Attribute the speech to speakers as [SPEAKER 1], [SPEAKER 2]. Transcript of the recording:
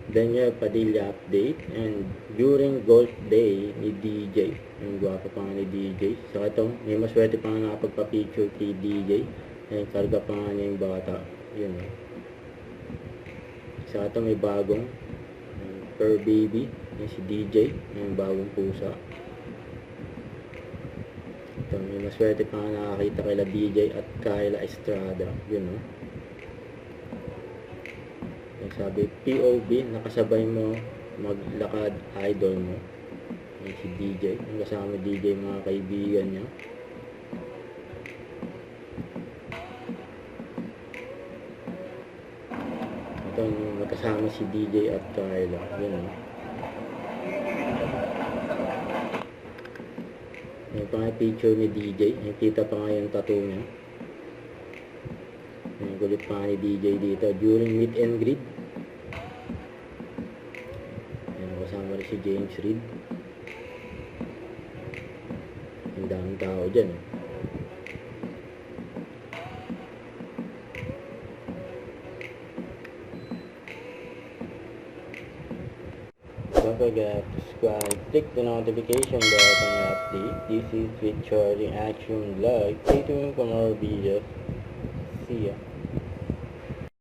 [SPEAKER 1] Daniel Padilla update. And during golf day ni DJ, yung gwapo pa nga ni DJ. So ito, may maswerte pa nga nakapagpa-picture kay DJ. Ayun, karga pa nga niya yung bata. Yun. So ito, may bagong fur baby. Yan si DJ, yung bagong pusa. Ito, may maswerte pa nga nakakita kay DJ at Kyla Estrada. Yun, no? Yung sabi, POV, nakasabay mo maglakad, idol mo. Yan si DJ. Yung kasama DJ, mga kaibigan niya. Ito, nakasama si DJ at Kyla. Yun, no? Yung pang picture ni DJ, nakita pa nga yung tattoo niya. Yung kulit pa ni DJ dito during meet and greet. Yung kasama rin si James Reid. Ang daming tao dyan. Don't forget to subscribe, click the notification bell for an update. This is Victor Reaction Vlog. Stay tuned for more videos. See ya.